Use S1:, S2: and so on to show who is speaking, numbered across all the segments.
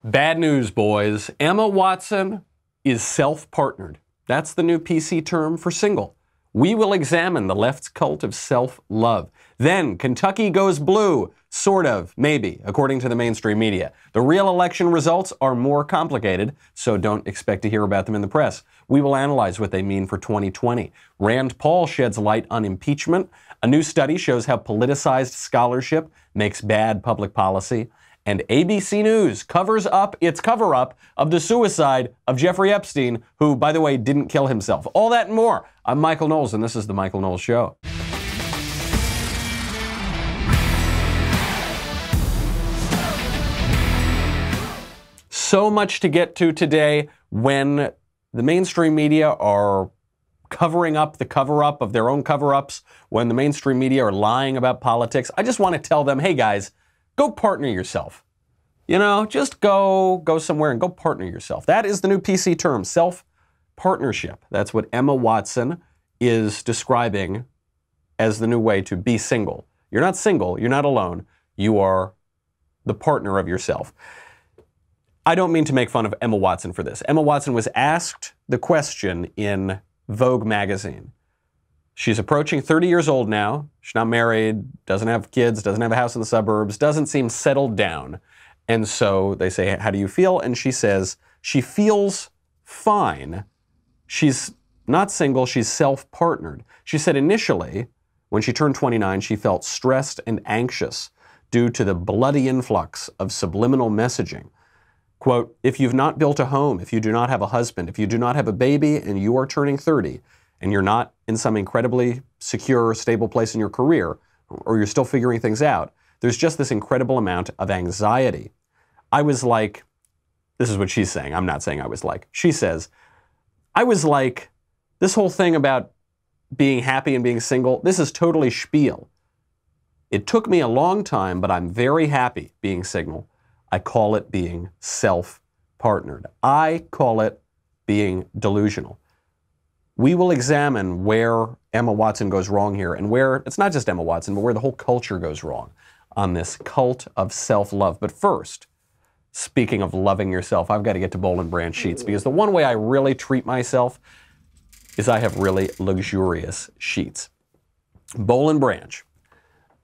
S1: Bad news, boys. Emma Watson is self-partnered. That's the new PC term for single. We will examine the left's cult of self-love. Then, Kentucky goes blue. Sort of, maybe, according to the mainstream media. The real election results are more complicated, so don't expect to hear about them in the press. We will analyze what they mean for 2020. Rand Paul sheds light on impeachment. A new study shows how politicized scholarship makes bad public policy. And ABC News covers up its cover-up of the suicide of Jeffrey Epstein, who, by the way, didn't kill himself. All that and more. I'm Michael Knowles, and this is The Michael Knowles Show. So much to get to today when the mainstream media are covering up the cover-up of their own cover-ups, when the mainstream media are lying about politics. I just want to tell them, hey guys, go partner yourself. You know, just go somewhere and go partner yourself. That is the new PC term, self-partnership. That's what Emma Watson is describing as the new way to be single. You're not single, you're not alone, you are the partner of yourself. I don't mean to make fun of Emma Watson for this. Emma Watson was asked the question in Vogue magazine. She's approaching 30 years old now. She's not married, doesn't have kids, doesn't have a house in the suburbs, doesn't seem settled down. And so they say, how do you feel? And she says she feels fine. She's not single, she's self-partnered. She said initially, when she turned 29, she felt stressed and anxious due to the bloody influx of subliminal messaging. Quote, if you've not built a home, if you do not have a husband, if you do not have a baby and you are turning 30, and you're not in some incredibly secure, stable place in your career, or you're still figuring things out, there's just this incredible amount of anxiety. I was like, this is what she's saying, I'm not saying I was like. She says, I was like, this whole thing about being happy and being single, this is totally spiel. It took me a long time, but I'm very happy being single. I call it being self-partnered. I call it being delusional. We will examine where Emma Watson goes wrong here and where, it's not just Emma Watson, but where the whole culture goes wrong on this cult of self-love. But first, speaking of loving yourself, I've got to get to Boll and Branch sheets because the one way I really treat myself is I have really luxurious sheets. Boll and Branch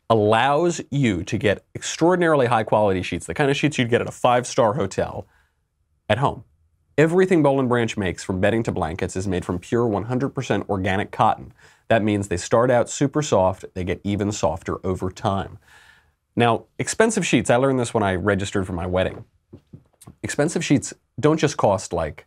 S1: allows you to get extraordinarily high quality sheets, the kind of sheets you'd get at a 5-star hotel at home. Everything Boll and Branch makes, from bedding to blankets, is made from pure 100% organic cotton. That means they start out super soft, they get even softer over time. Now, expensive sheets, I learned this when I registered for my wedding. Expensive sheets don't just cost like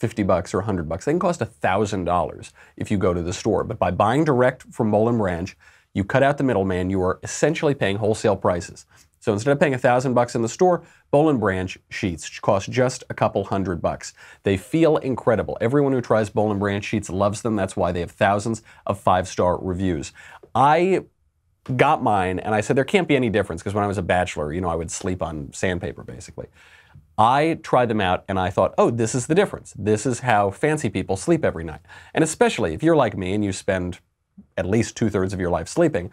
S1: $50 or $100. They can cost $1,000 if you go to the store. But by buying direct from Boll and Branch, you cut out the middleman, you are essentially paying wholesale prices. So instead of paying $1,000 in the store, Boll and Branch sheets cost just a couple $100. They feel incredible. Everyone who tries Boll and Branch sheets loves them. That's why they have thousands of 5-star reviews. I got mine and I said there can't be any difference because when I was a bachelor, you know, I would sleep on sandpaper basically. I tried them out and I thought, oh, this is the difference. This is how fancy people sleep every night. And especially if you're like me and you spend at least 2/3 of your life sleeping,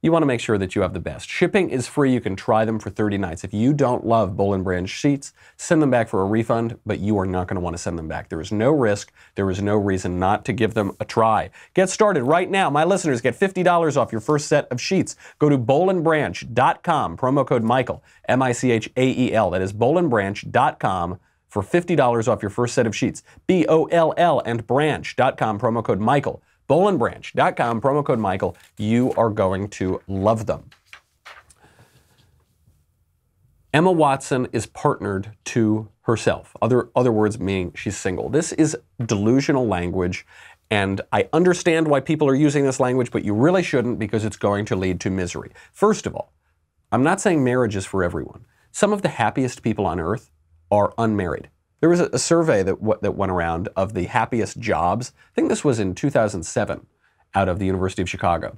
S1: you want to make sure that you have the best. Shipping is free. You can try them for 30 nights. If you don't love Boll and Branch sheets, send them back for a refund, but you are not going to want to send them back. There is no risk. There is no reason not to give them a try. Get started right now. My listeners get $50 off your first set of sheets. Go to bollandbranch.com, promo code Michael, M-I-C-H-A-E-L. That is bollandbranch.com for $50 off your first set of sheets. B-O-L-L and branch.com, promo code Michael. bollandbranch.com, promo code Michael. You are going to love them. Emma Watson is partnered to herself. Other words meaning she's single. This is delusional language, and I understand why people are using this language, but you really shouldn't because it's going to lead to misery. First of all, I'm not saying marriage is for everyone. Some of the happiest people on earth are unmarried. There was a survey that went around of the happiest jobs. I think this was in 2007 out of the University of Chicago.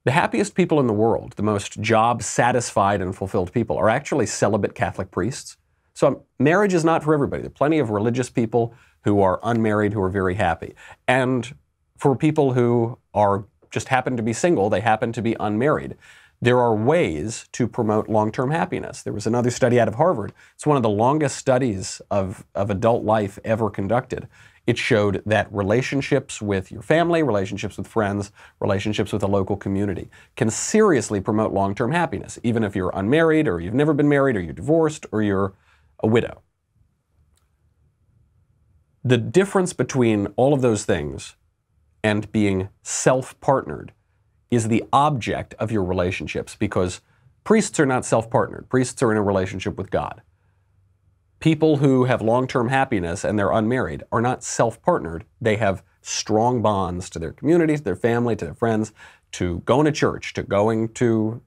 S1: The happiest people in the world, the most job-satisfied and fulfilled people, are actually celibate Catholic priests. So marriage is not for everybody. There are plenty of religious people who are unmarried who are very happy. And for people who are just happen to be single, they happen to be unmarried, There are ways to promote long-term happiness. There was another study out of Harvard. It's one of the longest studies of adult life ever conducted. It showed that relationships with your family, relationships with friends, relationships with a local community can seriously promote long-term happiness, even if you're unmarried or you've never been married or you're divorced or you're a widow. The difference between all of those things and being self-partnered is the object of your relationships, because priests are not self-partnered. Priests are in a relationship with God. People who have long-term happiness and they're unmarried are not self-partnered. They have strong bonds to their communities, their family, to their friends, to going to church, to going to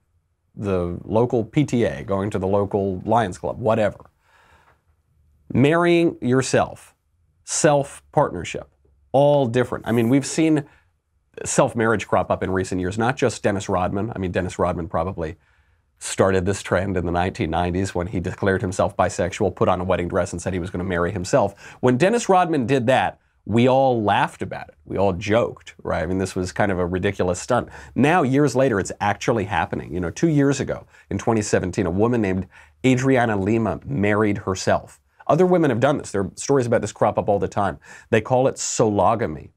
S1: the local PTA, going to the local Lions Club, whatever. Marrying yourself, self-partnership, all different. I mean, we've seen self-marriage crop up in recent years, not just Dennis Rodman. I mean, Dennis Rodman probably started this trend in the 1990s when he declared himself bisexual, put on a wedding dress and said he was going to marry himself. When Dennis Rodman did that, we all laughed about it. We all joked, right? I mean, this was kind of a ridiculous stunt. Now, years later, it's actually happening. You know, 2 years ago, in 2017, a woman named Adriana Lima married herself. Other women have done this. There are stories about this crop up all the time. They call it sologamy.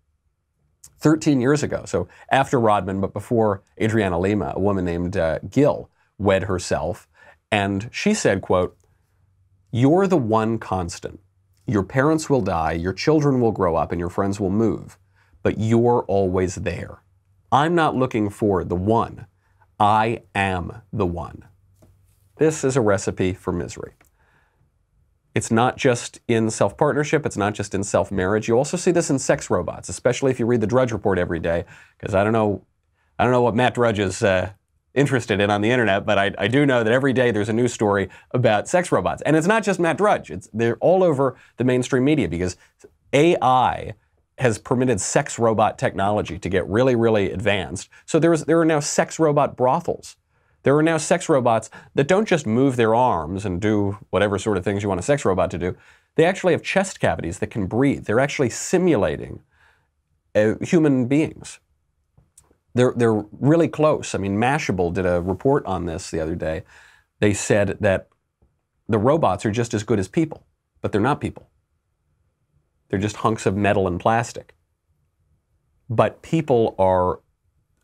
S1: 13 years ago, so after Rodman, but before Adriana Lima, a woman named Gill wed herself, and she said, quote, "You're the one constant. Your parents will die, your children will grow up, and your friends will move, but you're always there. I'm not looking for the one. I am the one." This is a recipe for misery. It's not just in self-partnership, it's not just in self-marriage. You also see this in sex robots, especially if you read the Drudge Report every day, because I don't know what Matt Drudge is interested in on the internet, but I do know that every day there's a news story about sex robots. And it's not just Matt Drudge, they're all over the mainstream media, because AI has permitted sex robot technology to get really, really advanced. So there are now sex robot brothels. There are now sex robots that don't just move their arms and do whatever sort of things you want a sex robot to do. They actually have chest cavities that can breathe. They're actually simulating human beings. They're really close. I mean, Mashable did a report on this the other day. They said that the robots are just as good as people, but they're not people. They're just hunks of metal and plastic. But people are,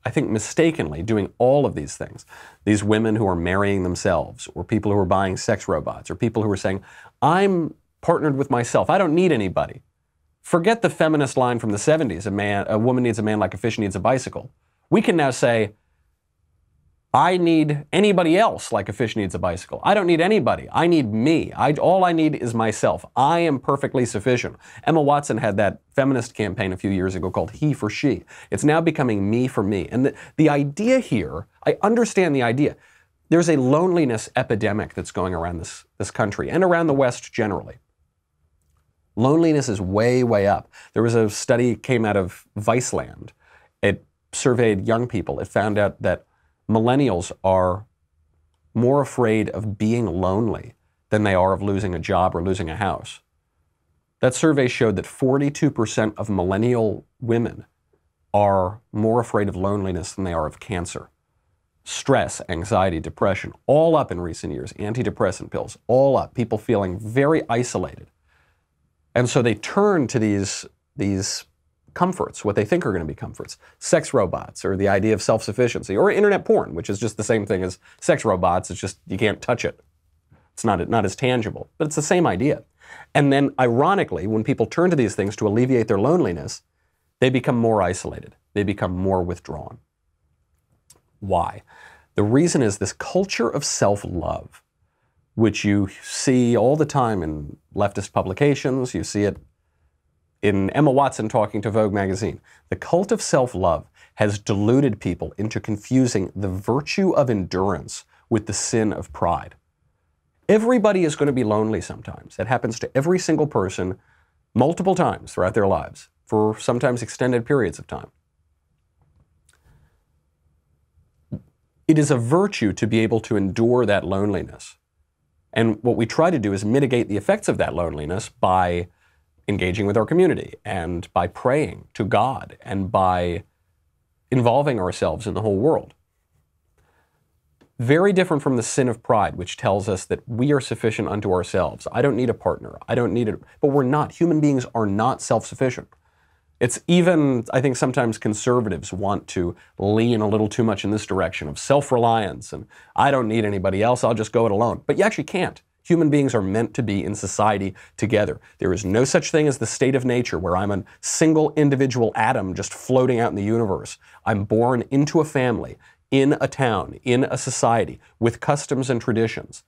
S1: I think, mistakenly doing all of these things. These women who are marrying themselves, or people who are buying sex robots, or people who are saying, I'm partnered with myself, I don't need anybody. Forget the feminist line from the 70s, a woman needs a man like a fish needs a bicycle. We can now say, I need anybody else like a fish needs a bicycle. I don't need anybody. I need me. All I need is myself. I am perfectly sufficient. Emma Watson had that feminist campaign a few years ago called He for She. It's now becoming me for me. And the idea here, I understand the idea. There's a loneliness epidemic that's going around this country and around the West generally. Loneliness is way, way up. There was a study came out of Viceland. It surveyed young people. It found out that millennials are more afraid of being lonely than they are of losing a job or losing a house. That survey showed that 42% of millennial women are more afraid of loneliness than they are of cancer. Stress, anxiety, depression, all up in recent years. Antidepressant pills, all up. People feeling very isolated. And so they turn to these comforts, what they think are going to be comforts. Sex robots, or the idea of self-sufficiency, or internet porn, which is just the same thing as sex robots. It's just you can't touch it. It's not as tangible, but it's the same idea. And then, ironically, when people turn to these things to alleviate their loneliness, they become more isolated. They become more withdrawn. Why? The reason is this culture of self-love, which you see all the time in leftist publications. You see it in Emma Watson talking to Vogue magazine. The cult of self-love has deluded people into confusing the virtue of endurance with the sin of pride. Everybody is going to be lonely sometimes. That happens to every single person multiple times throughout their lives, for sometimes extended periods of time. It is a virtue to be able to endure that loneliness. And what we try to do is mitigate the effects of that loneliness by engaging with our community, and by praying to God, and by involving ourselves in the whole world. Very different from the sin of pride, which tells us that we are sufficient unto ourselves. I don't need a partner. I don't need it. But we're not. Human beings are not self-sufficient. It's even, I think sometimes conservatives want to lean a little too much in this direction of self-reliance and I don't need anybody else, I'll just go it alone. But you actually can't. Human beings are meant to be in society together. There is no such thing as the state of nature where I'm a single individual atom just floating out in the universe. I'm born into a family, in a town, in a society, with customs and traditions.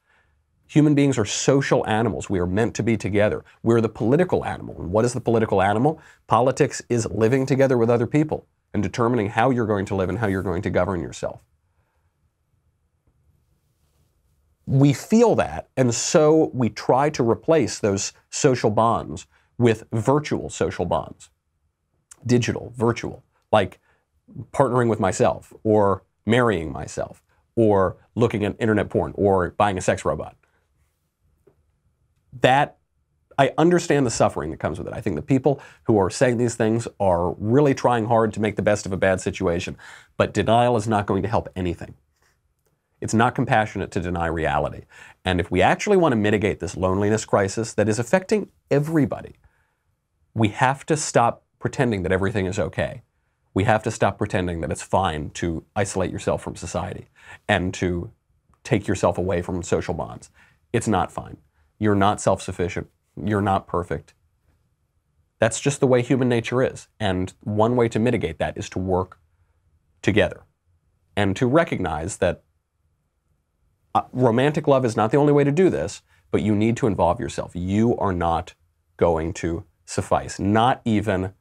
S1: Human beings are social animals. We are meant to be together. We're the political animal. And what is the political animal? Politics is living together with other people and determining how you're going to live and how you're going to govern yourself. We feel that, and so we try to replace those social bonds with virtual social bonds. Digital, virtual, like partnering with myself, or marrying myself, or looking at internet porn, or buying a sex robot. That, I understand the suffering that comes with it. I think the people who are saying these things are really trying hard to make the best of a bad situation, but denial is not going to help anything. It's not compassionate to deny reality. And if we actually want to mitigate this loneliness crisis that is affecting everybody, we have to stop pretending that everything is okay. We have to stop pretending that it's fine to isolate yourself from society and to take yourself away from social bonds. It's not fine. You're not self-sufficient. You're not perfect. That's just the way human nature is. And one way to mitigate that is to work together and to recognize that romantic love is not the only way to do this, but you need to involve yourself. You are not going to suffice. Not even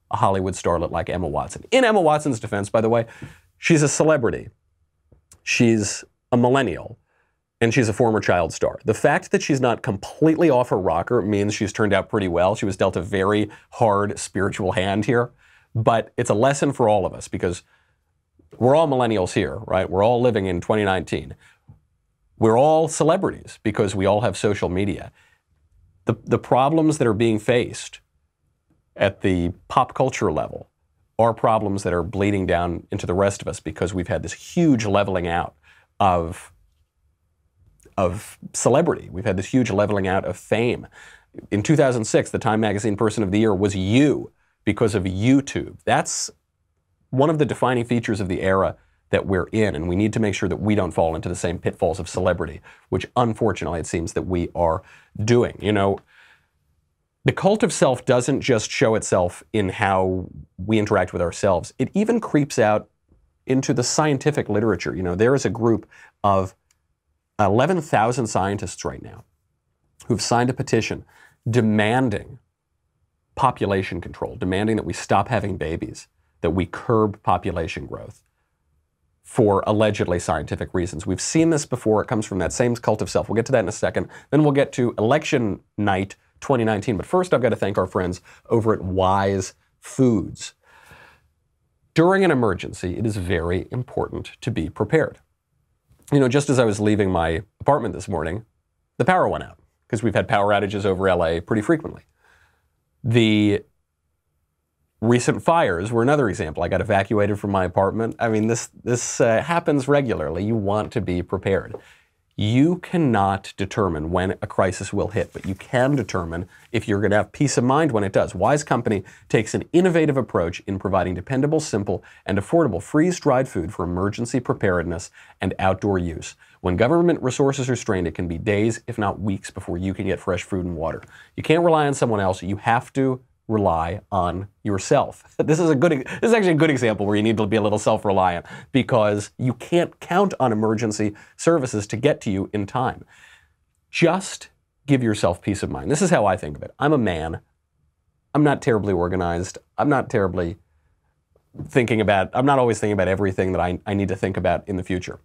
S1: a Hollywood starlet like Emma Watson. In Emma Watson's defense, by the way, she's a celebrity. She's a millennial. And she's a former child star. The fact that she's not completely off her rocker means she's turned out pretty well. She was dealt a very hard spiritual hand here. But it's a lesson for all of us because we're all millennials here, right? We're all living in 2019. We're all celebrities because we all have social media. The problems that are being faced at the pop culture level are problems that are bleeding down into the rest of us because we've had this huge leveling out of celebrity. We've had this huge leveling out of fame. In 2006, the Time Magazine Person of the Year was you because of YouTube. That's one of the defining features of the era that we're in, and we need to make sure that we don't fall into the same pitfalls of celebrity, which unfortunately it seems that we are doing. You know, the cult of self doesn't just show itself in how we interact with ourselves. It even creeps out into the scientific literature. You know, there is a group of 11,000 scientists right now who've signed a petition demanding population control, demanding that we stop having babies, that we curb population growth for allegedly scientific reasons. We've seen this before. It comes from that same cult of self. We'll get to that in a second. Then we'll get to election night 2019. But first, I've got to thank our friends over at Wise Foods. During an emergency, it is very important to be prepared. You know, just as I was leaving my apartment this morning, the power went out because we've had power outages over LA pretty frequently. The recent fires were another example. I got evacuated from my apartment. I mean, this happens regularly. You want to be prepared. You cannot determine when a crisis will hit, but you can determine if you're going to have peace of mind when it does. Wise Company takes an innovative approach in providing dependable, simple, and affordable freeze-dried food for emergency preparedness and outdoor use. When government resources are strained, it can be days, if not weeks, before you can get fresh food and water. You can't rely on someone else. You have to rely on yourself. This is actually a good example where you need to be a little self-reliant because you can't count on emergency services to get to you in time. Just give yourself peace of mind. This is how I think of it. I'm a man. I'm not terribly organized. I'm not always thinking about everything that I need to think about in the future.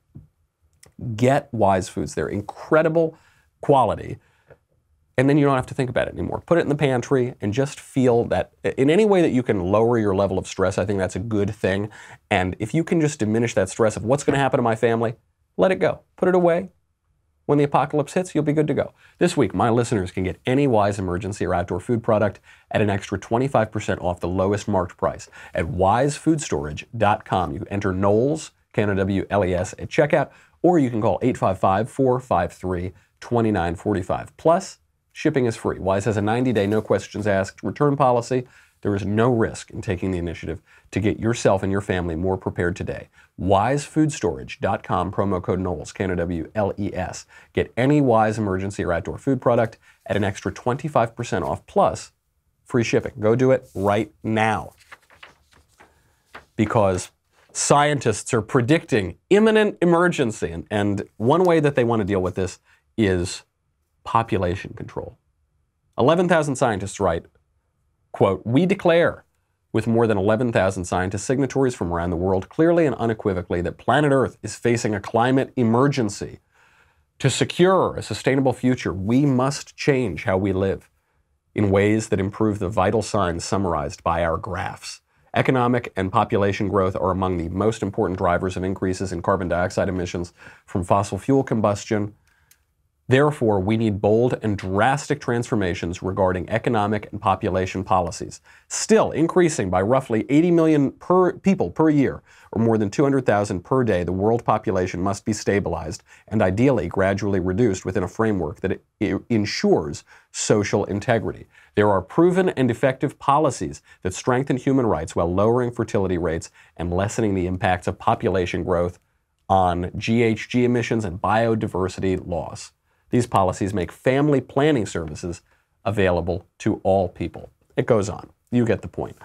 S1: Get Wise Foods. They're incredible quality. And then you don't have to think about it anymore. Put it in the pantry and just feel that in any way that you can lower your level of stress, I think that's a good thing. And if you can just diminish that stress of what's going to happen to my family, let it go. Put it away. When the apocalypse hits, you'll be good to go. This week, my listeners can get any Wise emergency or outdoor food product at an extra 25% off the lowest marked price at wisefoodstorage.com. You enter Knowles, K-N-O-W-L-E-S, at checkout, or you can call 855-453-2945. Plus, shipping is free. Wise has a 90-day, no questions asked return policy. There is no risk in taking the initiative to get yourself and your family more prepared today. WiseFoodStorage.com, promo code Knowles, K-N-O-W-L-E-S. Get any Wise emergency or outdoor food product at an extra 25% off, plus free shipping. Go do it right now. Because scientists are predicting imminent emergency. And one way that they want to deal with this is population control. 11,000 scientists write, quote, "We declare, with more than 11,000 scientist signatories from around the world, clearly and unequivocally that planet Earth is facing a climate emergency. To secure a sustainable future, we must change how we live in ways that improve the vital signs summarized by our graphs. Economic and population growth are among the most important drivers of increases in carbon dioxide emissions from fossil fuel combustion. Therefore, we need bold and drastic transformations regarding economic and population policies. Still increasing by roughly 80 million people per year, or more than 200,000 per day, the world population must be stabilized and ideally gradually reduced within a framework that ensures social integrity. There are proven and effective policies that strengthen human rights while lowering fertility rates and lessening the impacts of population growth on GHG emissions and biodiversity loss. These policies make family planning services available to all people." It goes on. You get the point.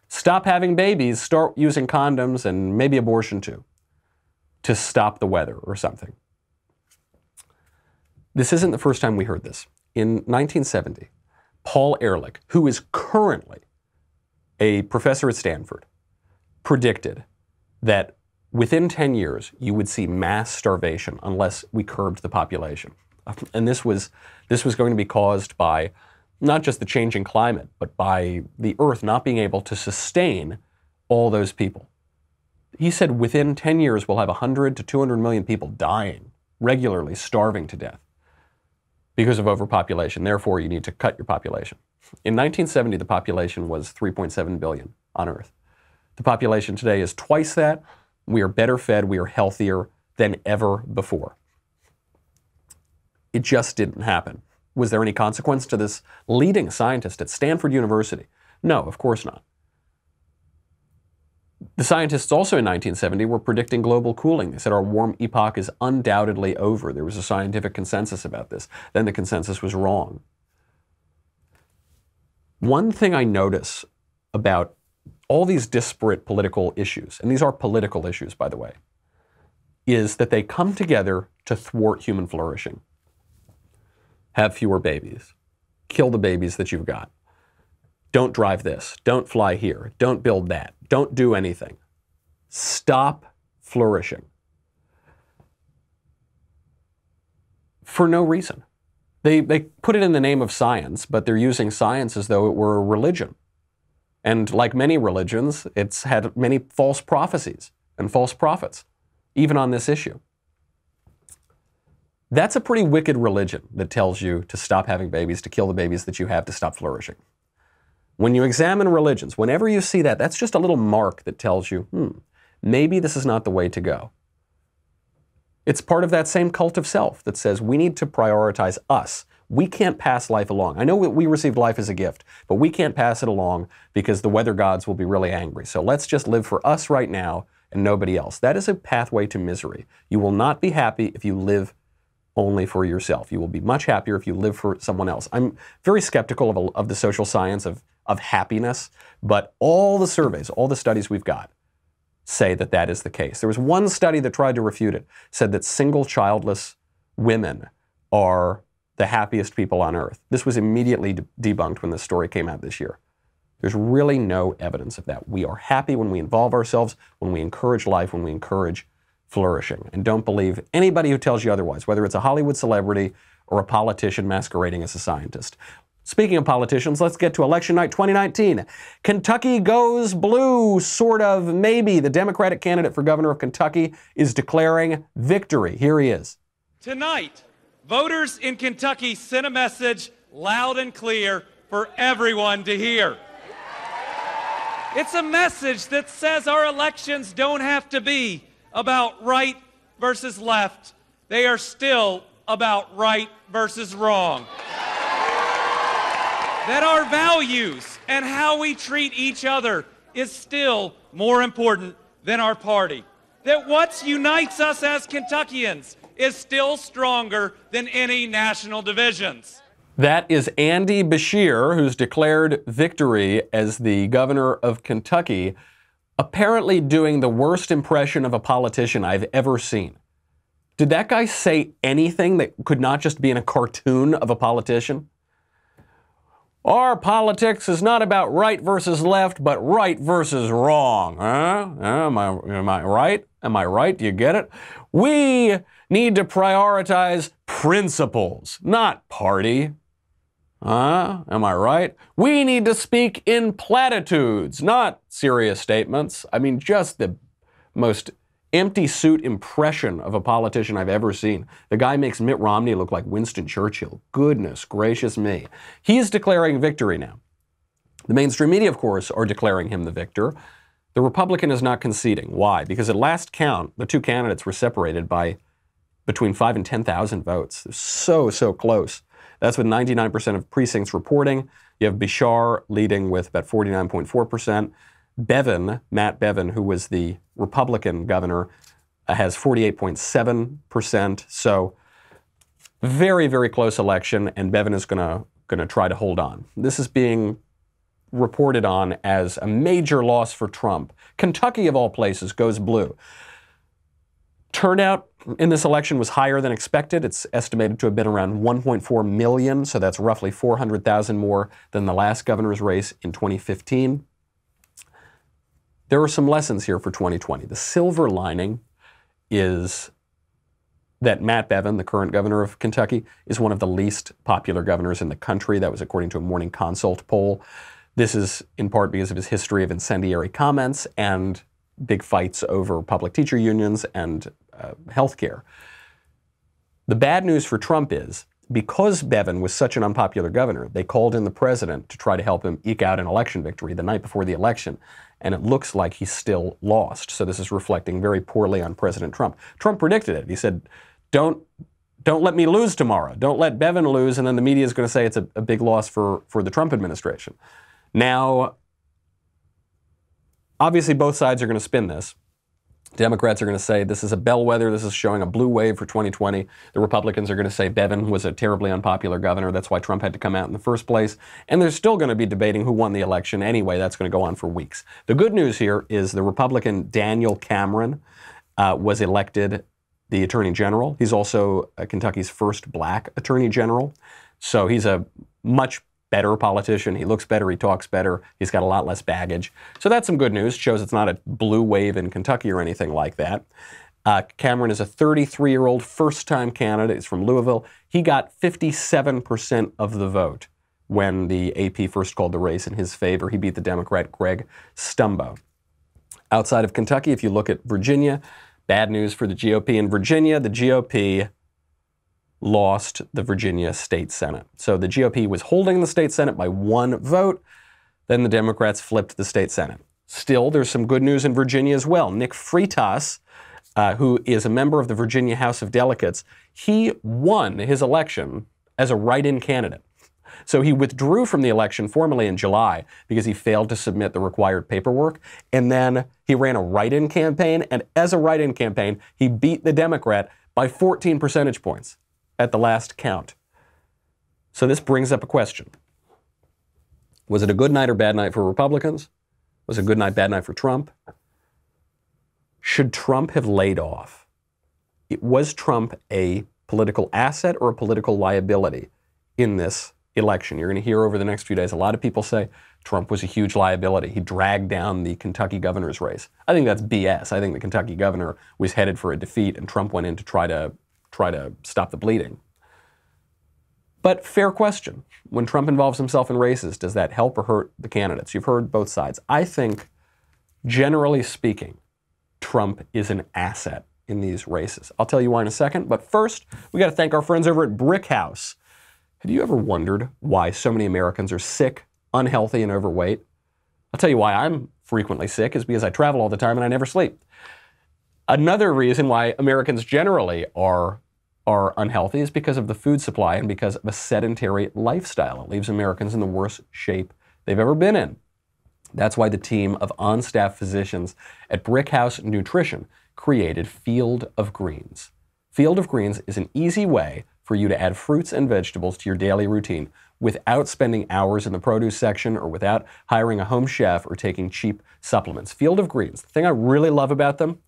S1: Stop having babies, start using condoms, and maybe abortion too, to stop the weather or something. This isn't the first time we heard this. In 1970, Paul Ehrlich, who is currently a professor at Stanford, predicted that within 10 years, you would see mass starvation unless we curbed the population. And this was going to be caused by not just the changing climate, but by the Earth not being able to sustain all those people. He said within 10 years, we'll have 100 to 200 million people dying, regularly starving to death because of overpopulation. Therefore, you need to cut your population. In 1970, the population was 3.7 billion on Earth. The population today is twice that. We are better fed. We are healthier than ever before. It just didn't happen. Was there any consequence to this leading scientist at Stanford University? No, of course not. The scientists also in 1970 were predicting global cooling. They said our warm epoch is undoubtedly over. There was a scientific consensus about this. Then the consensus was wrong. One thing I notice about all these disparate political issues, and these are political issues, by the way, is that they come together to thwart human flourishing. Have fewer babies. Kill the babies that you've got. Don't drive this. Don't fly here. Don't build that. Don't do anything. Stop flourishing. For no reason. They put it in the name of science, but they're using science as though it were a religion. And like many religions, it's had many false prophecies and false prophets, even on this issue. That's a pretty wicked religion that tells you to stop having babies, to kill the babies that you have, to stop flourishing. When you examine religions, whenever you see that, that's just a little mark that tells you, maybe this is not the way to go. It's part of that same cult of self that says we need to prioritize us. We can't pass life along. I know we received life as a gift, but we can't pass it along because the weather gods will be really angry. So let's just live for us right now and nobody else. That is a pathway to misery. You will not be happy if you live only for yourself. You will be much happier if you live for someone else. I'm very skeptical of the social science of happiness, but all the surveys, all the studies we've got say that that is the case. There was one study that tried to refute it, said that single childless women are the happiest people on earth. This was immediately debunked when this story came out this year. There's really no evidence of that. We are happy when we involve ourselves, when we encourage life, when we encourage flourishing. And don't believe anybody who tells you otherwise, whether it's a Hollywood celebrity or a politician masquerading as a scientist. Speaking of politicians, let's get to election night 2019. Kentucky goes blue, sort of, maybe. The Democratic candidate for governor of Kentucky is declaring victory. Here he is.
S2: Tonight, voters in Kentucky sent a message loud and clear for everyone to hear. It's a message that says our elections don't have to be about right versus left. They are still about right versus wrong. That our values and how we treat each other is still more important than our party. That what unites us as Kentuckians is still stronger than any national divisions.
S1: That is Andy Beshear, who's declared victory as the governor of Kentucky, apparently doing the worst impression of a politician I've ever seen. Did that guy say anything that could not just be in a cartoon of a politician? Our politics is not about right versus left, but right versus wrong. Huh? Am I right? Am I right? Do you get it? We need to prioritize principles, not party. Am I right? We need to speak in platitudes, not serious statements. I mean, just the most empty suit impression of a politician I've ever seen. The guy makes Mitt Romney look like Winston Churchill. Goodness gracious me. He's declaring victory now. The mainstream media, of course, are declaring him the victor. The Republican is not conceding. Why? Because at last count, the two candidates were separated by between 5,000 and 10,000 votes. So close. That's with 99% of precincts reporting. You have Beshear leading with about 49.4%. Matt Bevin, who was the Republican governor, has 48.7%. So very close election, and Bevin is going to try to hold on. This is being reported on as a major loss for Trump. Kentucky, of all places, goes blue. Turnout in this election was higher than expected. It's estimated to have been around 1.4 million, so that's roughly 400,000 more than the last governor's race in 2015. There are some lessons here for 2020. The silver lining is that Matt Bevin, the current governor of Kentucky, is one of the least popular governors in the country. That was according to a Morning Consult poll. This is in part because of his history of incendiary comments and big fights over public teacher unions and health care. The bad news for Trump is, because Bevin was such an unpopular governor, they called in the president to try to help him eke out an election victory the night before the election, and it looks like he's still lost. So this is reflecting very poorly on President Trump. Trump predicted it. He said, don't let me lose tomorrow. Don't let Bevin lose, and then the media is going to say it's a big loss for the Trump administration. Now, obviously both sides are going to spin this. Democrats are going to say this is a bellwether, this is showing a blue wave for 2020. The Republicans are going to say Bevin was a terribly unpopular governor, that's why Trump had to come out in the first place. And they're still going to be debating who won the election anyway. That's going to go on for weeks. The good news here is the Republican Daniel Cameron was elected the Attorney General. He's also Kentucky's first black Attorney General. So he's a much better politician. He looks better. He talks better. He's got a lot less baggage. So that's some good news. Shows it's not a blue wave in Kentucky or anything like that. Cameron is a 33-year-old first-time candidate. He's from Louisville. He got 57% of the vote when the AP first called the race in his favor. He beat the Democrat Greg Stumbo. Outside of Kentucky, if you look at Virginia, bad news for the GOP in Virginia. The GOP lost the Virginia State Senate. So the GOP was holding the State Senate by one vote. Then the Democrats flipped the State Senate. Still, there's some good news in Virginia as well. Nick Freitas, who is a member of the Virginia House of Delegates, he won his election as a write-in candidate. So he withdrew from the election formally in July because he failed to submit the required paperwork. And then he ran a write-in campaign. And as a write-in campaign, he beat the Democrat by 14 percentage points at the last count. So this brings up a question. Was it a good night or bad night for Republicans? Was it a good night, bad night for Trump? Should Trump have laid off? Was Trump a political asset or a political liability in this election? You're going to hear over the next few days a lot of people say Trump was a huge liability. He dragged down the Kentucky governor's race. I think that's BS. I think the Kentucky governor was headed for a defeat and Trump went in to try to stop the bleeding. But fair question. When Trump involves himself in races, does that help or hurt the candidates? You've heard both sides. I think, generally speaking, Trump is an asset in these races. I'll tell you why in a second, but first, we got to thank our friends over at Brick House. Have you ever wondered why so many Americans are sick, unhealthy, and overweight? I'll tell you why I'm frequently sick is because I travel all the time and I never sleep. Another reason why Americans generally are unhealthy is because of the food supply and because of a sedentary lifestyle. It leaves Americans in the worst shape they've ever been in. That's why the team of on-staff physicians at Brickhouse Nutrition created Field of Greens. Field of Greens is an easy way for you to add fruits and vegetables to your daily routine without spending hours in the produce section or without hiring a home chef or taking cheap supplements. Field of Greens, the thing I really love about them,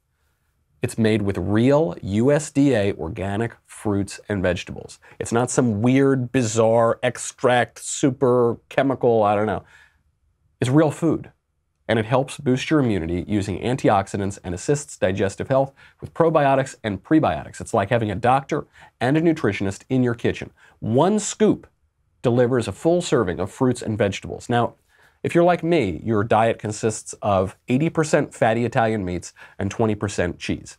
S1: it's made with real USDA organic fruits and vegetables. It's not some weird, bizarre extract, super chemical, I don't know. It's real food. And it helps boost your immunity using antioxidants and assists digestive health with probiotics and prebiotics. It's like having a doctor and a nutritionist in your kitchen. One scoop delivers a full serving of fruits and vegetables. Now, if you're like me, your diet consists of 80% fatty Italian meats and 20% cheese.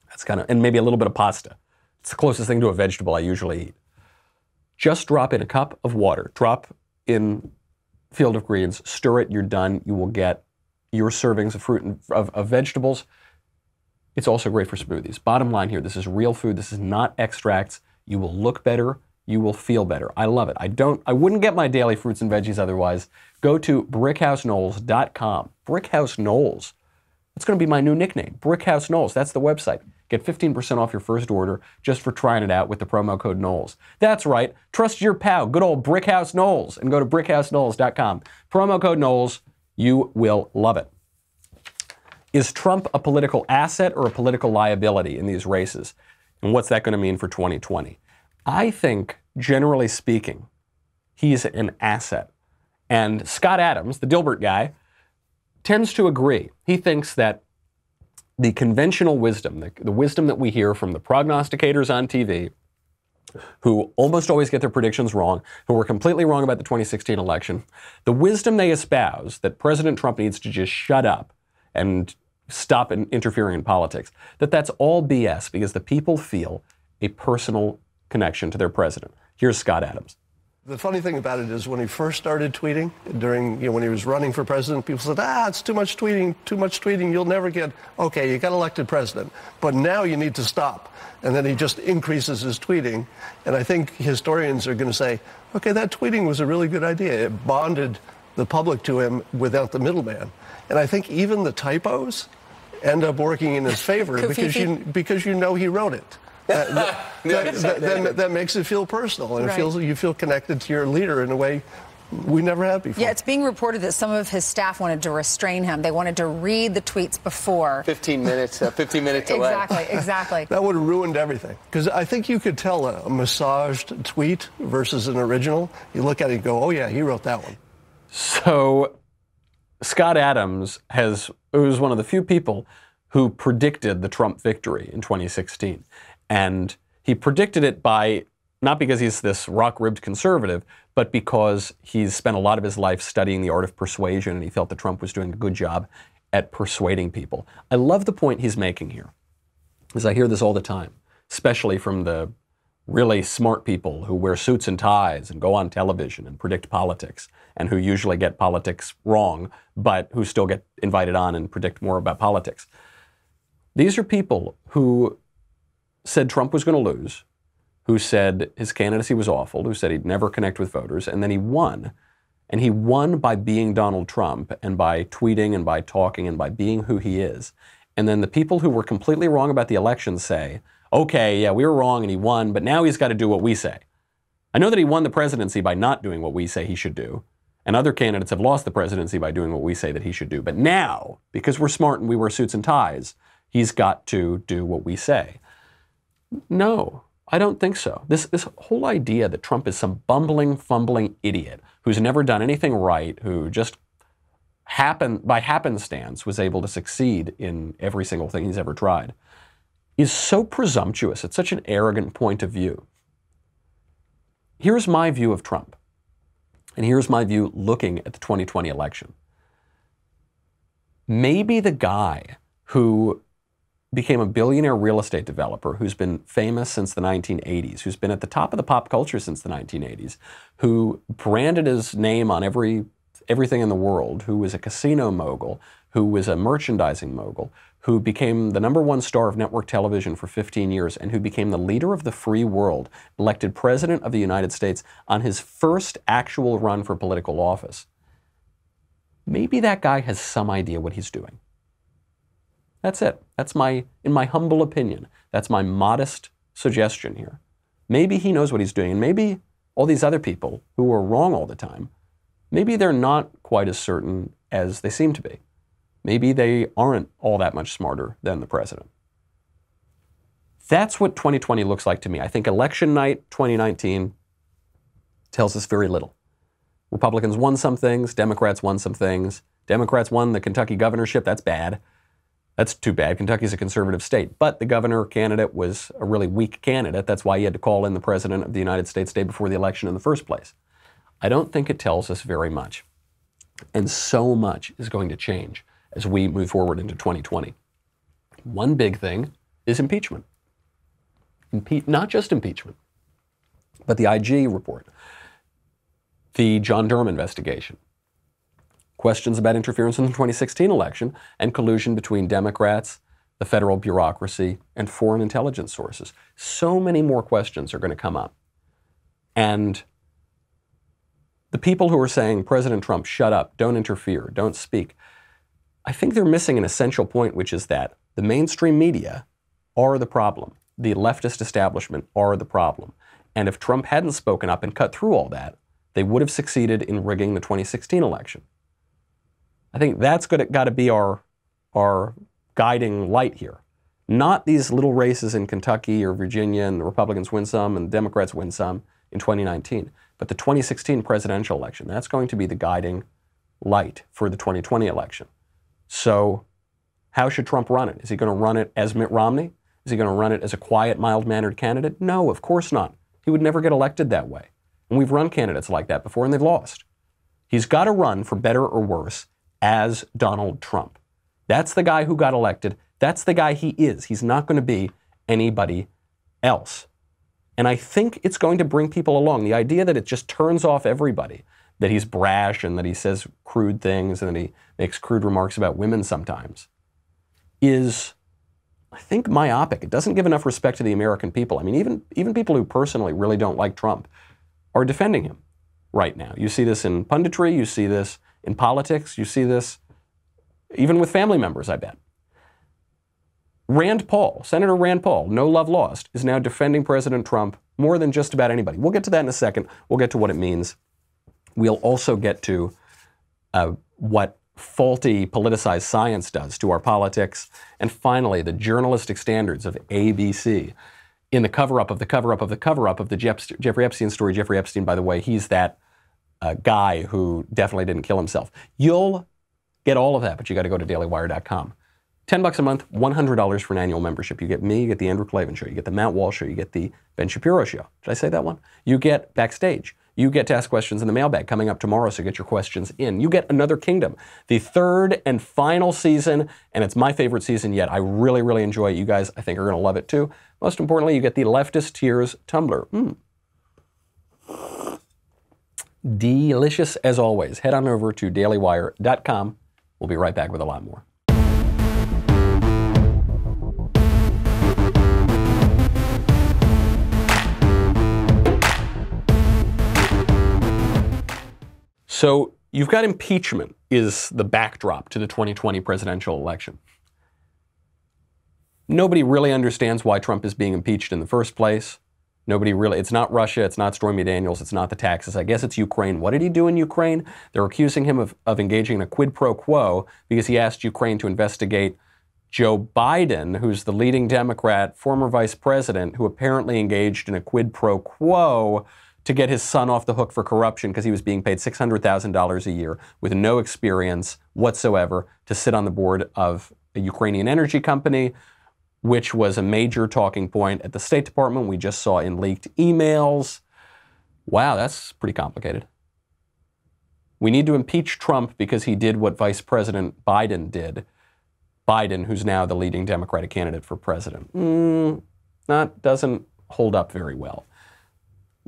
S1: That's and maybe a little bit of pasta. It's the closest thing to a vegetable I usually eat. Just drop in a cup of water. Drop in Field of Greens, stir it, you're done. You will get your servings of fruit and of vegetables. It's also great for smoothies. Bottom line here, this is real food. This is not extracts. You will look better. You will feel better. I love it. I wouldn't get my daily fruits and veggies otherwise. Go to BrickhouseKnowles.com. Brickhouse Knowles. That's going to be my new nickname. Brickhouse Knowles. That's the website. Get 15% off your first order just for trying it out with the promo code Knowles. That's right. Trust your pal, good old Brickhouse Knowles, and go to BrickhouseKnowles.com. Promo code Knowles. You will love it. Is Trump a political asset or a political liability in these races? And what's that going to mean for 2020? I think, generally speaking, he's an asset. And Scott Adams, the Dilbert guy, tends to agree. He thinks that the conventional wisdom, the wisdom that we hear from the prognosticators on TV, who almost always get their predictions wrong, who were completely wrong about the 2016 election, the wisdom they espouse that President Trump needs to just shut up and stop interfering in politics, that's all BS because the people feel a personal connection to their president. Here's Scott Adams.
S3: The funny thing about it is when he first started tweeting during, when he was running for president, people said, it's too much tweeting, you'll never get, okay, you got elected president, but now you need to stop. And then he just increases his tweeting. And I think historians are going to say, okay, that tweeting was a really good idea. It bonded the public to him without the middleman. And I think even the typos end up working in his favor because you know he wrote it. That makes it feel personal, and you feel connected to your leader in a way we never had before.
S4: Yeah, it's being reported that some of his staff wanted to restrain him. They wanted to read the tweets before.
S5: 15 minute delay.
S4: Exactly.
S3: That would have ruined everything. Because I think you could tell a massaged tweet versus an original. You look at it and go, oh yeah, he wrote that one.
S1: So Scott Adams was one of the few people who predicted the Trump victory in 2016. And he predicted it not because he's this rock-ribbed conservative, but because he's spent a lot of his life studying the art of persuasion, and he felt that Trump was doing a good job at persuading people. I love the point he's making here, because I hear this all the time, especially from the really smart people who wear suits and ties and go on television and predict politics, and who usually get politics wrong, but who still get invited on and predict more about politics. These are people who said Trump was going to lose, who said his candidacy was awful, who said he'd never connect with voters, and then he won. And he won by being Donald Trump and by tweeting and by talking and by being who he is. And then the people who were completely wrong about the election say, okay, yeah, we were wrong and he won, but now he's got to do what we say. I know that he won the presidency by not doing what we say he should do, and other candidates have lost the presidency by doing what we say that he should do. But now, because we're smart and we wear suits and ties, he's got to do what we say. No, I don't think so. This whole idea that Trump is some bumbling, fumbling idiot who's never done anything right, who just by happenstance was able to succeed in every single thing he's ever tried, is so presumptuous. It's such an arrogant point of view. Here's my view of Trump, and here's my view looking at the 2020 election. Maybe the guy who became a billionaire real estate developer who's been famous since the 1980s, who's been at the top of the pop culture since the 1980s, who branded his name on everything in the world, who was a casino mogul, who was a merchandising mogul, who became the #1 star of network television for 15 years and who became the leader of the free world, elected president of the United States on his first actual run for political office, maybe that guy has some idea what he's doing. That's it. That's in my humble opinion, that's my modest suggestion here. Maybe he knows what he's doing, and maybe all these other people who are wrong all the time, maybe they're not quite as certain as they seem to be. Maybe they aren't all that much smarter than the president. That's what 2020 looks like to me. I think election night 2019 tells us very little. Republicans won some things, Democrats won some things. Democrats won the Kentucky governorship. That's bad. That's too bad. Kentucky's a conservative state. But the governor candidate was a really weak candidate. That's why he had to call in the president of the United States day before the election in the first place. I don't think it tells us very much. And so much is going to change as we move forward into 2020. One big thing is impeachment. Not just impeachment, but the IG report, the John Durham investigation, questions about interference in the 2016 election, and collusion between Democrats, the federal bureaucracy, and foreign intelligence sources. So many more questions are going to come up. And the people who are saying, President Trump, shut up, don't interfere, don't speak, I think they're missing an essential point, which is that the mainstream media are the problem. The leftist establishment are the problem. And if Trump hadn't spoken up and cut through all that, they would have succeeded in rigging the 2016 election. I think that's got to be our guiding light here. Not these little races in Kentucky or Virginia and the Republicans win some and the Democrats win some in 2019, but the 2016 presidential election. That's going to be the guiding light for the 2020 election. So how should Trump run it? Is he going to run it as Mitt Romney? Is he going to run it as a quiet, mild-mannered candidate? No, of course not. He would never get elected that way. And we've run candidates like that before and they've lost. He's got to run, for better or worse, as Donald Trump. That's the guy who got elected. That's the guy he is. He's not going to be anybody else. And I think it's going to bring people along. The idea that it just turns off everybody, that he's brash and that he says crude things and that he makes crude remarks about women sometimes, is, I think, myopic. It doesn't give enough respect to the American people. I mean, even people who personally really don't like Trump are defending him right now. You see this in punditry, you see this in politics, you see this even with family members, I bet. Rand Paul, Senator Rand Paul, no love lost, is now defending President Trump more than just about anybody. We'll get to that in a second. We'll get to what it means. We'll also get to what faulty politicized science does to our politics. And finally, the journalistic standards of ABC in the cover-up of the cover-up of the cover-up of the Jeffrey Epstein story. Jeffrey Epstein, by the way, he's that guy who definitely didn't kill himself. You'll get all of that, but you got to go to dailywire.com. $10 a month, $100 for an annual membership. You get me, you get the Andrew Klavan Show, you get the Matt Walsh Show, you get the Ben Shapiro Show. Did I say that one? You get Backstage. You get to ask questions in the mailbag coming up tomorrow, so get your questions in. You get Another Kingdom, the third and final season, and it's my favorite season yet. I really, really enjoy it. You guys, I think, are going to love it too. Most importantly, you get the Leftist Tears tumbler. Delicious as always. Head on over to dailywire.com. We'll be right back with a lot more. So you've got impeachment is the backdrop to the 2020 presidential election. Nobody really understands why Trump is being impeached in the first place. It's not Russia, it's not Stormy Daniels, it's not the taxes. I guess it's Ukraine. What did he do in Ukraine? They're accusing him of engaging in a quid pro quo because he asked Ukraine to investigate Joe Biden, who's the leading Democrat, former vice president, who apparently engaged in a quid pro quo to get his son off the hook for corruption because he was being paid $600,000 a year with no experience whatsoever to sit on the board of a Ukrainian energy company, which was a major talking point at the State Department. We just saw in leaked emails. Wow, that's pretty complicated. We need to impeach Trump because he did what Vice President Biden did. Biden, who's now the leading Democratic candidate for president. That doesn't hold up very well.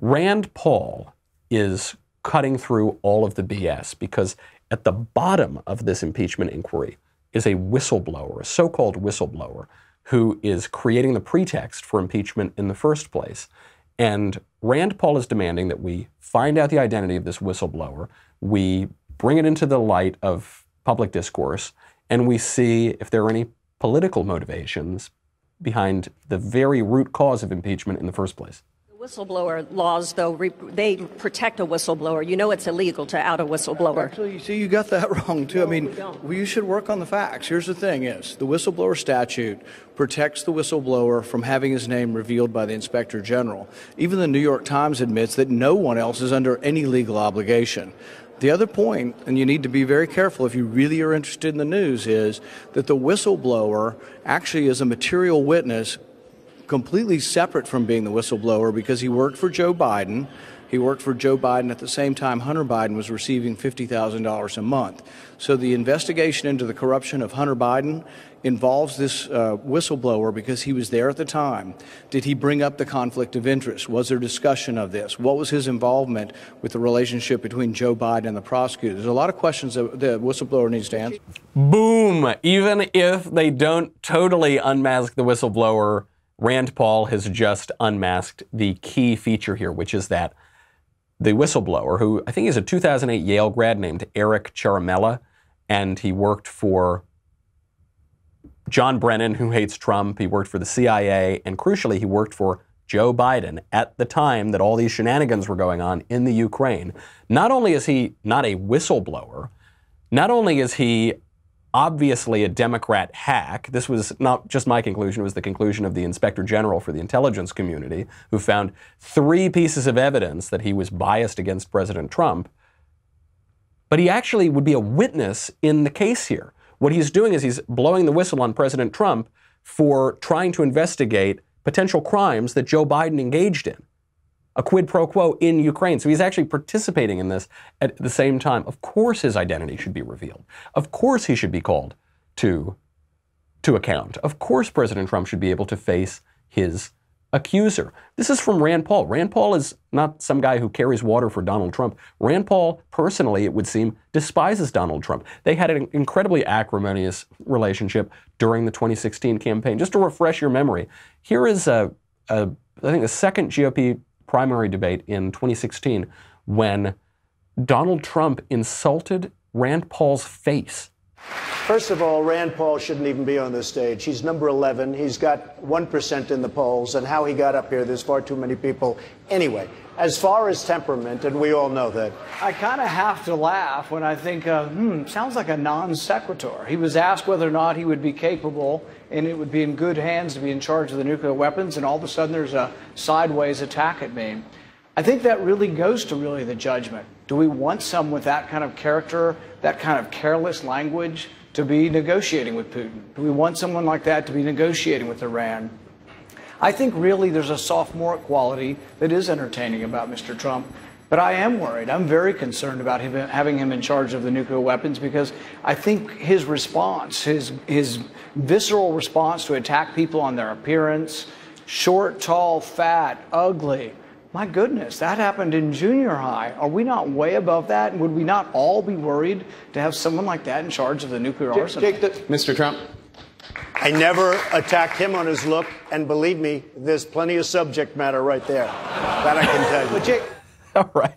S1: Rand Paul is cutting through all of the BS because at the bottom of this impeachment inquiry is a whistleblower, a so-called whistleblower, who is creating the pretext for impeachment in the first place. And Rand Paul is demanding that we find out the identity of this whistleblower, we bring it into the light of public discourse, and we see if there are any political motivations behind the very root cause of impeachment in the first place.
S6: Whistleblower laws, though, they protect a whistleblower. You know it's illegal to out a whistleblower.
S7: Actually, you see, you got that wrong, too.
S6: No,
S7: I mean, you should work on the facts. Here's the thing is, the whistleblower statute protects the whistleblower from having his name revealed by the Inspector General. Even the New York Times admits that no one else is under any legal obligation. The other point, and you need to be very careful if you really are interested in the news, is that the whistleblower actually is a material witness completely separate from being the whistleblower because he worked for Joe Biden. He worked for Joe Biden at the same time Hunter Biden was receiving $50,000 a month. So the investigation into the corruption of Hunter Biden involves this whistleblower because he was there at the time. Did he bring up the conflict of interest? Was there discussion of this? What was his involvement with the relationship between Joe Biden and the prosecutor? There's a lot of questions that the whistleblower needs to answer.
S1: Boom! Even if they don't totally unmask the whistleblower, Rand Paul has just unmasked the key feature here, which is that the whistleblower, who I think is a 2008 Yale grad named Eric Ciaramella, and he worked for John Brennan, who hates Trump. He worked for the CIA, and crucially, he worked for Joe Biden at the time that all these shenanigans were going on in the Ukraine. Not only is he not a whistleblower, not only is he obviously a Democrat hack. This was not just my conclusion, it was the conclusion of the Inspector General for the intelligence community, who found 3 pieces of evidence that he was biased against President Trump. But he actually would be a witness in the case here. What he's doing is he's blowing the whistle on President Trump for trying to investigate potential crimes that Joe Biden engaged in. A quid pro quo in Ukraine. So he's actually participating in this at the same time. Of course his identity should be revealed. Of course he should be called to account. Of course President Trump should be able to face his accuser. This is from Rand Paul. Rand Paul is not some guy who carries water for Donald Trump. Rand Paul, personally, it would seem, despises Donald Trump. They had an incredibly acrimonious relationship during the 2016 campaign. Just to refresh your memory, here is I think the second GOP primary debate in 2016 when Donald Trump insulted Rand Paul's face.
S8: First of all, Rand Paul shouldn't even be on this stage. He's number 11. He's got 1% in the polls, and how he got up here, there's far too many people. Anyway, as far as temperament, and we all know that.
S7: I kind of have to laugh when I think, sounds like a non sequitur. He was asked whether or not he would be capable and it would be in good hands to be in charge of the nuclear weapons, and all of a sudden there's a sideways attack at me. I think that really goes to the judgment. Do we want someone with that kind of character, that kind of careless language to be negotiating with Putin? Do we want someone like that to be negotiating with Iran? I think really there's a sophomoric quality that is entertaining about Mr. Trump. But I am worried. I'm very concerned about having him in charge of the nuclear weapons because I think his response, his visceral response to attack people on their appearance, short, tall, fat, ugly, my goodness, that happened in junior high. Are we not way above that? And would we not all be worried to have someone like that in charge of the nuclear arsenal?
S5: Mr. Trump.
S8: I never attacked him on his look, and believe me, there's plenty of subject matter right there. That I can tell you.
S7: But Jake,
S1: All right.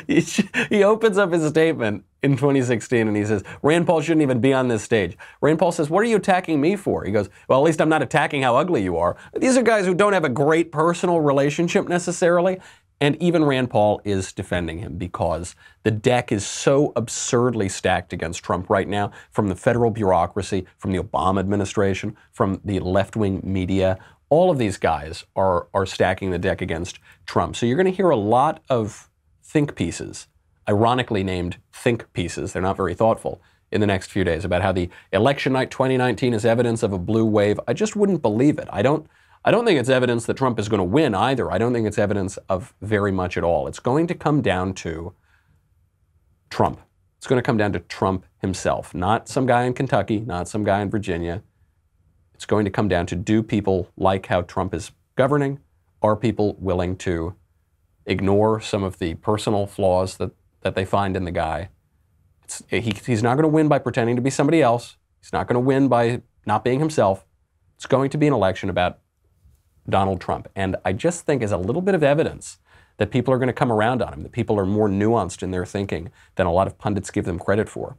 S1: He opens up his statement in 2016 and he says, Rand Paul shouldn't even be on this stage. Rand Paul says, what are you attacking me for? He goes, well, at least I'm not attacking how ugly you are. These are guys who don't have a great personal relationship necessarily. And even Rand Paul is defending him because the deck is so absurdly stacked against Trump right now, from the federal bureaucracy, from the Obama administration, from the left-wing media. All of these guys are stacking the deck against Trump. So you're going to hear a lot of think pieces, ironically named think pieces, they're not very thoughtful, in the next few days about how the election night 2019 is evidence of a blue wave. I just wouldn't believe it. I don't think it's evidence that Trump is going to win either. I don't think it's evidence of very much at all. It's going to come down to Trump. It's going to come down to Trump himself, not some guy in Kentucky, not some guy in Virginia. It's going to come down to, do people like how Trump is governing? Are people willing to ignore some of the personal flaws that they find in the guy? He's not going to win by pretending to be somebody else. He's not going to win by not being himself. It's going to be an election about Donald Trump. And I just think is a little bit of evidence that people are going to come around on him, that people are more nuanced in their thinking than a lot of pundits give them credit for.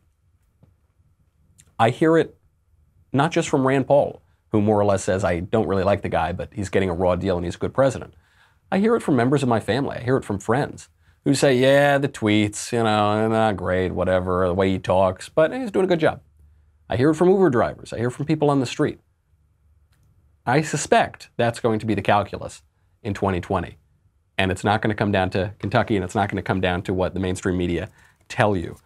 S1: I hear it not just from Rand Paul, who more or less says, I don't really like the guy, but he's getting a raw deal and he's a good president. I hear it from members of my family. I hear it from friends who say, yeah, the tweets, not great, whatever, the way he talks, but he's doing a good job. I hear it from Uber drivers. I hear it from people on the street. I suspect that's going to be the calculus in 2020. And it's not going to come down to Kentucky, and it's not going to come down to what the mainstream media tell you.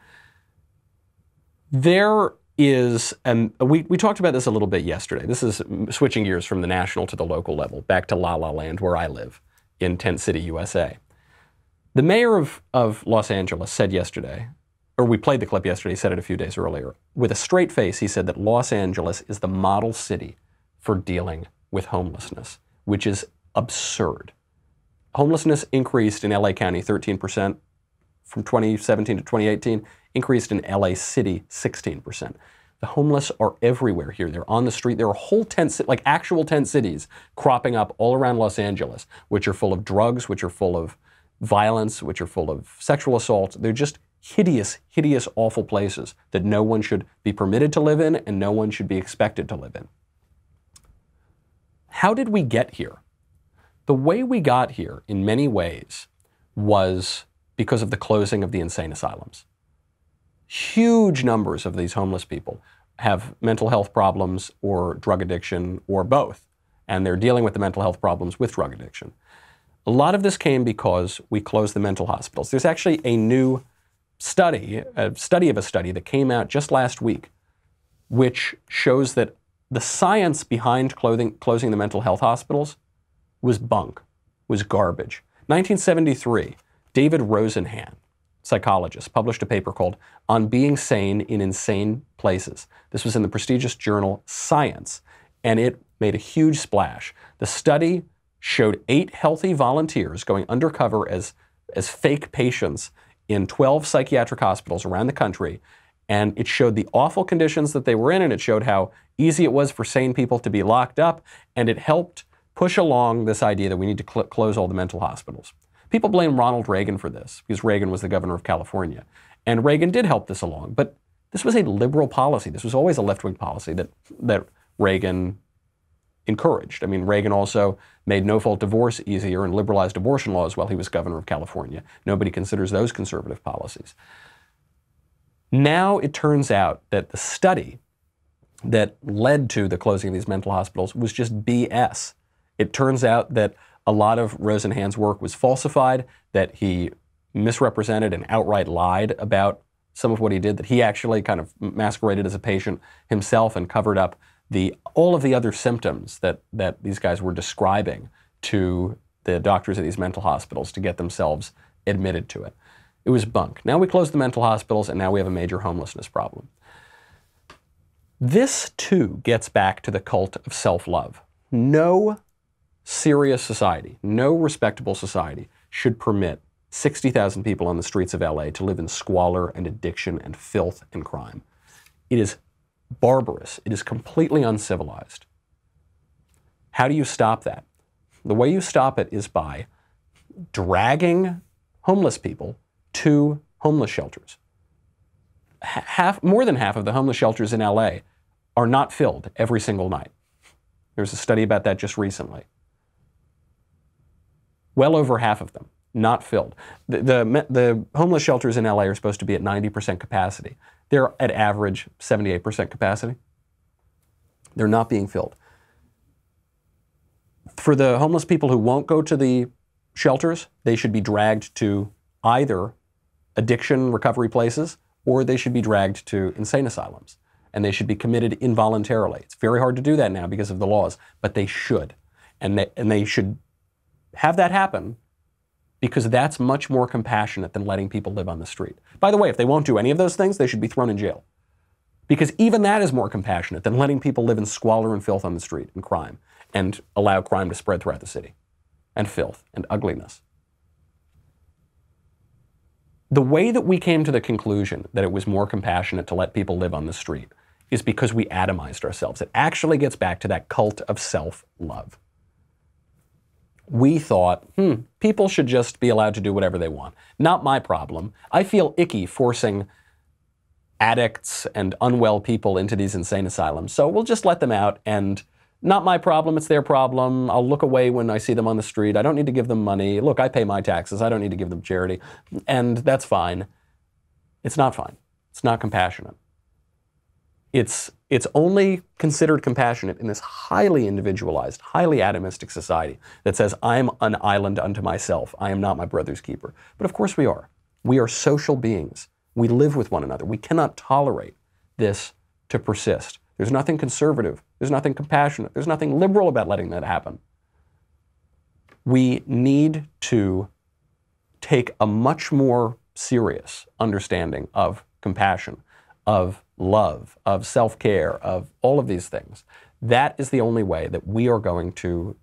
S1: There is, and we talked about this a little bit yesterday. This is switching gears from the national to the local level, back to La La Land, where I live, in Tent City, USA. The mayor of Los Angeles said yesterday, or we played the clip yesterday, he said it a few days earlier, with a straight face, he said that Los Angeles is the model city for dealing with homelessness, which is absurd. Homelessness increased in LA County 13% from 2017 to 2018, increased in LA City 16%. The homeless are everywhere here. They're on the street. There are whole like actual tent cities cropping up all around Los Angeles, which are full of drugs, which are full of violence, which are full of sexual assault. They're just hideous, hideous, awful places that no one should be permitted to live in and no one should be expected to live in. How did we get here? The way we got here, in many ways, was because of the closing of the insane asylums. Huge numbers of these homeless people have mental health problems or drug addiction or both, and they're dealing with the mental health problems with drug addiction. A lot of this came because we closed the mental hospitals. There's actually a new study, a study of a study that came out just last week, which shows that the science behind closing the mental health hospitals was bunk, was garbage. 1973, David Rosenhan, psychologist, published a paper called On Being Sane in Insane Places. This was in the prestigious journal Science, and it made a huge splash. The study showed 8 healthy volunteers going undercover as fake patients in 12 psychiatric hospitals around the country, and it showed the awful conditions that they were in, and it showed how easy it was for sane people to be locked up, and it helped push along this idea that we need to close all the mental hospitals. People blame Ronald Reagan for this, because Reagan was the governor of California. And Reagan did help this along, but this was a liberal policy. This was always a left-wing policy that Reagan encouraged. I mean, Reagan also made no-fault divorce easier and liberalized abortion laws while he was governor of California. Nobody considers those conservative policies. Now it turns out that the study that led to the closing of these mental hospitals was just BS. It turns out that a lot of Rosenhan's work was falsified, that he misrepresented and outright lied about some of what he did, that he actually kind of masqueraded as a patient himself and covered up all of the other symptoms that these guys were describing to the doctors at these mental hospitals to get themselves admitted to it. It was bunk. Now we close the mental hospitals, and now we have a major homelessness problem. This, too, gets back to the cult of self-love. No serious society, no respectable society should permit 60,000 people on the streets of LA to live in squalor and addiction and filth and crime. It is barbarous. It is completely uncivilized. How do you stop that? The way you stop it is by dragging homeless people to homeless shelters. More than half of the homeless shelters in LA are not filled every single night. There's a study about that just recently. Well over half of them not filled. The homeless shelters in LA are supposed to be at 90% capacity. They're at average 78% capacity. They're not being filled. For the homeless people who won't go to the shelters, they should be dragged to either addiction recovery places or they should be dragged to insane asylums. And they should be committed involuntarily. It's very hard to do that now because of the laws, but they should. And they should have that happen because that's much more compassionate than letting people live on the street. By the way, if they won't do any of those things, they should be thrown in jail. Because even that is more compassionate than letting people live in squalor and filth on the street and crime and allow crime to spread throughout the city and filth and ugliness. The way that we came to the conclusion that it was more compassionate to let people live on the street is because we atomized ourselves. It actually gets back to that cult of self-love. We thought, people should just be allowed to do whatever they want. Not my problem. I feel icky forcing addicts and unwell people into these insane asylums, so we'll just let them out, and not my problem, it's their problem. I'll look away when I see them on the street. I don't need to give them money. Look, I pay my taxes. I don't need to give them charity. And that's fine. It's not fine. It's not compassionate. It's only considered compassionate in this highly individualized, highly atomistic society that says, I'm an island unto myself. I am not my brother's keeper. But of course we are. We are social beings. We live with one another. We cannot tolerate this to persist. There's nothing conservative. There's nothing compassionate. There's nothing liberal about letting that happen. We need to take a much more serious understanding of compassion, of love, of self-care, of all of these things. That is the only way that we are going to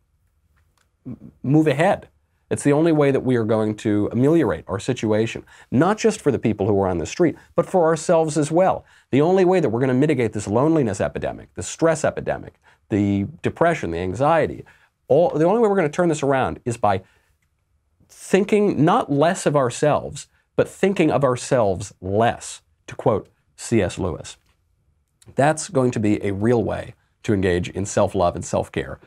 S1: move ahead. It's the only way that we are going to ameliorate our situation, not just for the people who are on the street, but for ourselves as well. The only way that we're going to mitigate this loneliness epidemic, the stress epidemic, the depression, the anxiety, the only way we're going to turn this around is by thinking not less of ourselves, but thinking of ourselves less, to quote C.S. Lewis. That's going to be a real way to engage in self-love and self-care.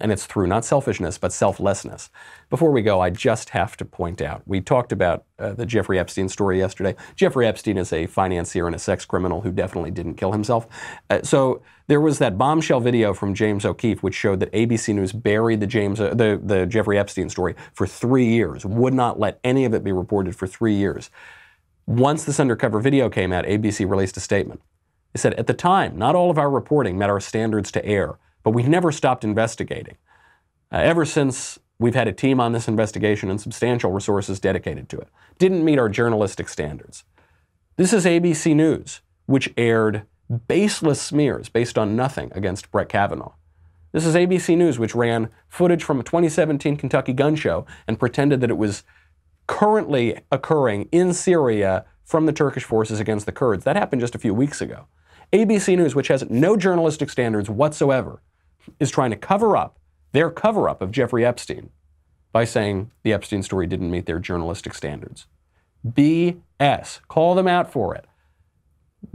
S1: And it's through not selfishness, but selflessness. Before we go, I just have to point out, we talked about the Jeffrey Epstein story yesterday. Jeffrey Epstein is a financier and a sex criminal who definitely didn't kill himself. So there was that bombshell video from James O'Keefe, which showed that ABC News buried the Jeffrey Epstein story for 3 years, would not let any of it be reported for 3 years. Once this undercover video came out, ABC released a statement. They said, at the time, not all of our reporting met our standards to air, but we never stopped investigating. Ever since, we've had a team on this investigation and substantial resources dedicated to it. Didn't meet our journalistic standards. This is ABC News, which aired baseless smears based on nothing against Brett Kavanaugh. This is ABC News, which ran footage from a 2017 Kentucky gun show and pretended that it was currently occurring in Syria from the Turkish forces against the Kurds. That happened just a few weeks ago. ABC News, which has no journalistic standards whatsoever, is trying to cover up their cover-up of Jeffrey Epstein by saying the Epstein story didn't meet their journalistic standards. BS. Call them out for it.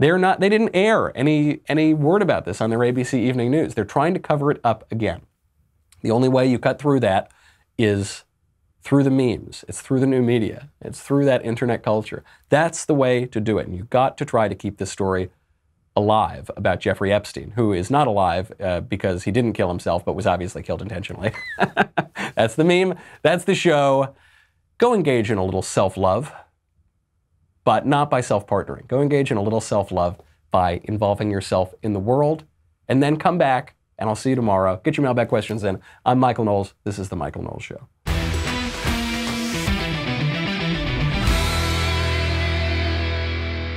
S1: They didn't air any word about this on their ABC Evening News. They're trying to cover it up again. The only way you cut through that is through the memes. It's through the new media. It's through that internet culture. That's the way to do it. And you've got to try to keep this story alive about Jeffrey Epstein, who is not alive because he didn't kill himself, but was obviously killed intentionally. That's the meme. That's the show. Go engage in a little self-love, but not by self-partnering. Go engage in a little self-love by involving yourself in the world, and then come back, and I'll see you tomorrow. Get your mailbag questions in. I'm Michael Knowles. This is The Michael Knowles Show.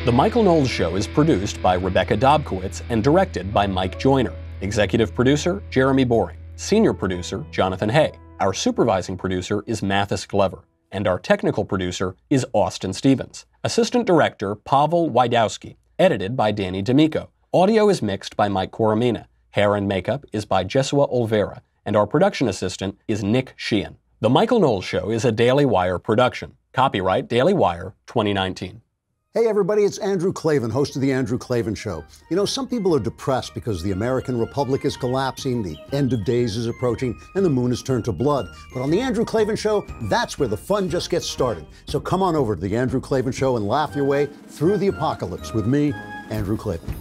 S1: The Michael Knowles Show is produced by Rebecca Dobkowitz and directed by Mike Joyner. Executive producer, Jeremy Boring. Senior producer, Jonathan Hay. Our supervising producer is Mathis Glover. And our technical producer is Austin Stevens. Assistant director, Pavel Wydowski. Edited by Danny D'Amico. Audio is mixed by Mike Coromina. Hair and makeup is by Jesua Olvera. And our production assistant is Nick Sheehan. The Michael Knowles Show is a Daily Wire production. Copyright Daily Wire 2019.
S9: Hey everybody, it's Andrew Klavan, host of The Andrew Klavan Show. You know, some people are depressed because the American Republic is collapsing, the end of days is approaching, and the moon has turned to blood. But on The Andrew Klavan Show, that's where the fun just gets started. So come on over to The Andrew Klavan Show and laugh your way through the apocalypse with me, Andrew Klavan.